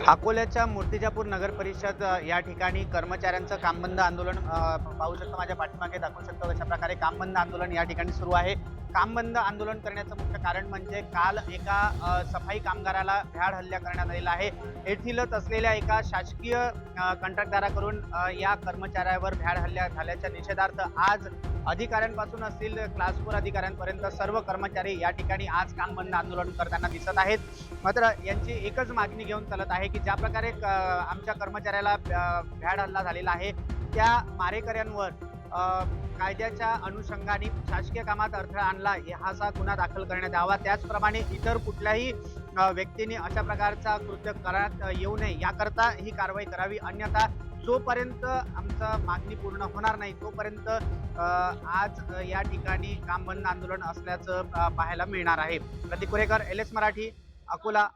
अकोल्याच्या मूर्तिजापूर नगर परिषद या ठिकाणी कर्मचाऱ्यांचं काम बंद आंदोलन पाहू शकतो, माझ्या पाठीमागे दाखवू शकतो कशा प्रकारे काम बंद आंदोलन या ठिकाणी सुरू आहे। काम बंद आंदोलन करण्याचं मुख्य कारण म्हणजे काल एका सफाई कामगाराला भ्याड हल्ला करण्यात आलेला आहे। येथीलच असलेल्या एका शासकीय कंत्राटदाराकडून या कर्मचाऱ्यावर भ्याड हल्ला झाल्याच्या निषेधार्थ आज अधिकाऱ्यांपासून असतील क्लास 4 अधिकाऱ्यांपर्यंत सर्व कर्मचारी या ठिकाणी आज काम बंद आंदोलन करताना दिसत आहेत। मात्र यांची एकच मागणी घेऊन चालत आहे की ज्या प्रकारे आमच्या कर्मचाऱ्याला भ्याड हल्ला झालेला आहे त्या मारेकऱ्यांवर कायद्याच्या अनुषंगाने शासकीय कामात अडथळा आणला असा गुन्हा दाखल करण्यात यावा। त्याचप्रमाणे इतर कुठल्याही व्यक्तीने अशा प्रकारचा कृत्य करण्यात येऊ नये याकरता ही कारवाई करावी, अन्यथा जोपर्यंत आमचं मागणी पूर्ण होणार नाही तोपर्यंत आज या ठिकाणी काम बंद आंदोलन असल्याचं पाहायला मिळणार आहे। प्रतीक कुरेकर, LS मराठी, अकोला।